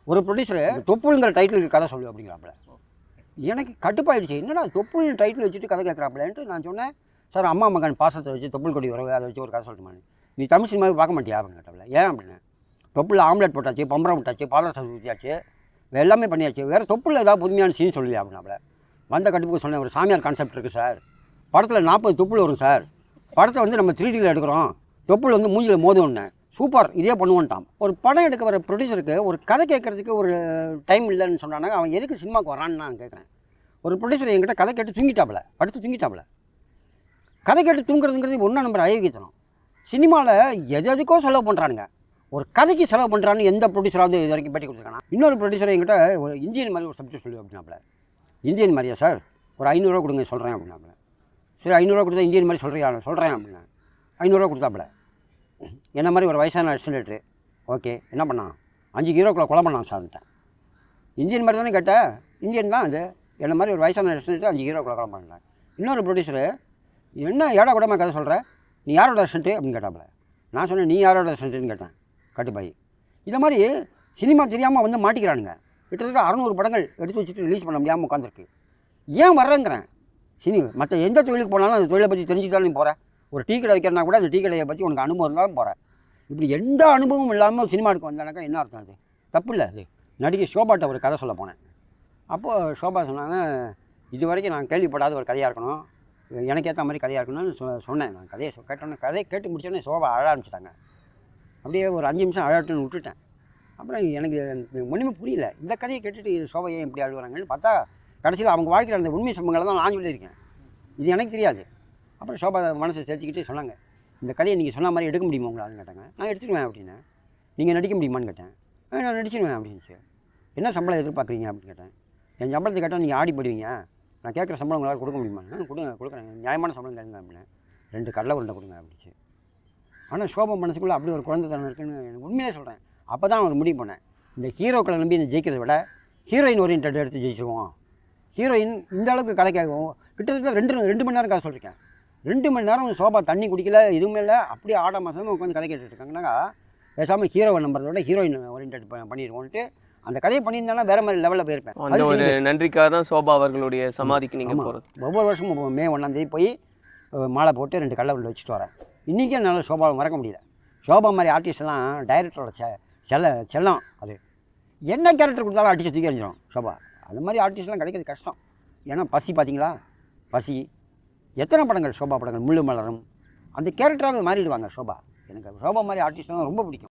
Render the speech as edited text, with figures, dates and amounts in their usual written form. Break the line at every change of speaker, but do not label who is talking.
ஒரு producer தொப்புளுங்கிற title கதை சொல்லு அப்படிங்கிறாப்புல. எனக்கு கட்டுப்பாயிடுச்சு, என்னடா தொப்புள் டைட்டில் வச்சுட்டு கதை கேட்குறாப்புலன்ட்டு நான் சொன்னேன், சார் அம்மா மகன் பாசத்தை வச்சு தொப்புள் கொடி உறவு அதை வச்சு ஒரு கதை சொல்லட்டுமான்னு. நீ தமிழ் சினிமாவை பார்க்க மாட்டியா அப்படின்னு கேட்டாப்புல. ஏன் அப்படின்னு, தொப்புள் ஆம்லெட் போட்டாச்சு, பம்பரம் விட்டாச்சு, பாதரசம் ஊற்றியாச்சு, எல்லாமே பண்ணியாச்சு, வேறு தொப்புள் ஏதாவது புதுமையான சீன் சொல்லுவியா அப்படின்னாப்புல. வந்த கட்டுப்புக்கு சொன்னேன், ஒரு சாமியார் கான்செப்ட் இருக்குது சார், படத்தில் 40 தொப்புள் வரும் சார், படத்தை வந்து நம்ம 3Dயில் எடுக்கிறோம், தொப்புள் வந்து மூஞ்சில் மோதும்னு, சூப்பர் இதே பண்ணுவோன்ட்டான். ஒரு படம் எடுக்க வர ப்ரொடியூசருக்கு ஒரு கதை கேட்குறதுக்கு ஒரு டைம் இல்லைன்னு சொன்னாங்க, அவன் எதுக்கு சினிமாவுக்கு வரான்னு நான் கேட்குறேன். ஒரு ப்ரொடியூசர் என்கிட்ட கதை கேட்டு தூங்கிட்டாப்புல, அடுத்து தூங்கிட்டாப்புல. கதை கேட்டு தூங்குறதுங்கிறது ஒன்றா நம்பர் அயோக்கியத்தனம். சினிமாவில் எதுக்கோ செலவு பண்ணுறானுங்க, ஒரு கதைக்கு செலவு பண்ணுறான்னு எந்த ப்ரொடியூசராவது இது வரைக்கும் பேட்டி கொடுத்துருக்கானா? இன்னொரு ப்ரொடியூசர் என்கிட்ட ஒரு இந்தியன் மாதிரி ஒரு சப்ஜெக்ட் சொல்லு அப்படின்னாப்புல. இந்தியன் மாதிரியா சார், ஒரு 500 ரூபா கொடுங்க சொல்கிறேன் அப்படின்னாப்புல. சரி 500 ரூபா கொடுத்தா இந்தியன் மாதிரி சொல்கிறியா, சொல்கிறேன் அப்படின்னா 500 ரூபா கொடுத்தாப்புல. என்ன மாதிரி ஒரு வயசான அசிஸ்டன்ட்டு, ஓகே என்ன பண்ணான், 5 ஹீரோக்குள்ளே கொலை பண்ணான் சார்ன்ட்டேன். இந்தியன் மாதிரி தானே கேட்டேன், இந்தியன் தான் அது, என்ன மாதிரி ஒரு வயசான அசிஸ்டன்ட்டு 5 ஹீரோக்குள்ளே கொலை பண்ணேன். இன்னொரு ப்ரொடியூசரு, என்ன ஏடா கூடமா கதை சொல்கிற, நீ யாரோட அசிஸ்டன்ட்டு அப்படின்னு கேட்டாப்புல. நான் சொன்னேன், நீ யாரோட அசிஸ்டன்ட்டுன்னு கேட்டேன். கட்டுப்பாய் இதை மாதிரி சினிமா தெரியாமல் வந்து மாட்டிக்கிறானுங்க. கிட்டத்தட்ட 600 படங்கள் எடுத்து வச்சுட்டு ரிலீஸ் பண்ண முடியாமல் உட்காந்துருக்கு. ஏன் வர்றேங்கிறேன். மற்ற எந்த தொழிலுக்கு போனாலும் அந்த தொழிலை பற்றி தெரிஞ்சுக்கிட்டாலும் நீ போகிற. ஒரு டீ கடை வைக்கிறனா கூட அந்த டீ கடையை பற்றி உனக்கு அனுபவம் இருந்தாலும் போகிறேன். இப்படி எந்த அனுபவமும் இல்லாமல் சினிமாவுக்கு வந்தானாக்கா என்ன அர்த்தம்? அது தப்பு இல்லை. அது நடிகை ஷோபாட்ட ஒரு கதை சொல்ல போனேன். அப்போது ஷோபா சொன்னாங்க, இது வரைக்கும் நான் கேள்விப்படாத ஒரு கதையாக இருக்கணும், எனக்கு ஏற்ற மாதிரி கதையாக இருக்கணும்னு சொன்னேன். நான் கதையை கேட்டோன்னே, கதையை கேட்டு முடிச்சோடனே ஷோபா அழ ஆரம்பிச்சிட்டாங்க. அப்படியே ஒரு 5 நிமிஷம் அழட்டுன்னு விட்டுட்டேன். அப்புறம் எனக்கு ஒன்றுமே புரியல, இந்த கதையை கேட்டுட்டு ஷோபா ஏன் இப்படி அழுகுறாங்கன்னு பார்த்தா, கடைசியில் அவங்க வாழ்க்கையில் அந்த உண்மை சம்பவங்களை தான் நான் சொல்லியிருக்கேன். இது எனக்கு தெரியாது. அப்புறம் ஷோபா மனசை சேர்த்துக்கிட்டு சொன்னாங்க, இந்த கதையை நீங்கள் சொன்ன மாதிரி எடுக்க முடியுமா உங்களான்னு கேட்டாங்க. நான் எடுத்துக்குவேன் அப்படின்னேன். நீங்கள் நடிக்க முடியுமான்னு கேட்டேன். நான் நடிச்சிடுவேன் அப்படின்ச்சு. என்ன சம்பளம் எதிர்பார்க்குறீங்க அப்படின்னு கேட்டேன். என் சம்பளத்தை கேட்டால் நீங்கள் ஆடி போடுவீங்க, நான் கேட்குற சம்பளம் உங்களால் கொடுக்க முடியுமா? கொடுக்குறேன், நியாயமான சம்பளம் கேளுங்க அப்படின்னு. 2 கடலை உருண்டை கொடுங்க அப்படின்ச்சு. ஆனால் ஷோபா மனசுக்குள்ளே அப்படி ஒரு குழந்தைத்தனம் இருக்குன்னு எனக்கு உண்மையிலே சொல்கிறேன். அப்போ தான் அவர் முடிவு பண்ணேன், இந்த ஹீரோக்களை நம்பி ஜெயிக்கிறத விட ஹீரோயின் ஓரியன்ட் எடுத்து ஜெயிச்சிடுவோம். ஹீரோயின் இந்த அளவுக்கு கதை கேட்கும். கிட்டத்தட்ட 2 மணி நேரம் கதை சொல்லியிருக்கேன். 2 மணி நேரம் ஷோபா தண்ணி குடிக்கல, எதுவுமே இல்லை, அப்படியே ஆட மாதமாக உட்காந்து கதை கேட்டுட்டு இருக்காங்கன்னாக்கா, பேசாமல் ஹீரோவை நம்புறத விட ஹீரோயின் ஓரியன்ட் பண்ணிடுவோன்ட்டு அந்த கதையை பண்ணியிருந்தாலும் வேறு மாதிரி லெவலில் போயிருப்பேன்.
அந்த ஒரு நன்றிக்காக தான் ஷோபா அவர்களுடைய சமாதிக்கு நீங்கள் போகிறது.
ஒவ்வொரு வருஷமும் மே 1ஆம் தேதி போய் மாலை போட்டு 2 கடலை உள்ள வச்சுட்டு வரேன். இன்றைக்கும் என்னால் ஷோபாவை மறக்க முடியல. ஷோபா மாதிரி ஆர்டிஸ்ட்லாம் டைரக்டரோட செல்லம். அது என்ன கேரக்டர் கொடுத்தாலும் அடித்து தூக்கி எறிஞ்சிடும் ஷோபா. அது மாதிரி ஆர்டிஸ்ட்லாம் கிடைக்கிறது கஷ்டம். ஏன்னா பசி பார்த்தீங்களா, பசி எத்தனை படங்கள் ஷோபா படங்கள், முள்ளு மலரும், அந்த கேரக்டராகவே மாறிடுவாங்க ஷோபா. எனக்கு ஷோபா மாதிரி ஆர்டிஸ்ட்லாம் ரொம்ப பிடிக்கும்.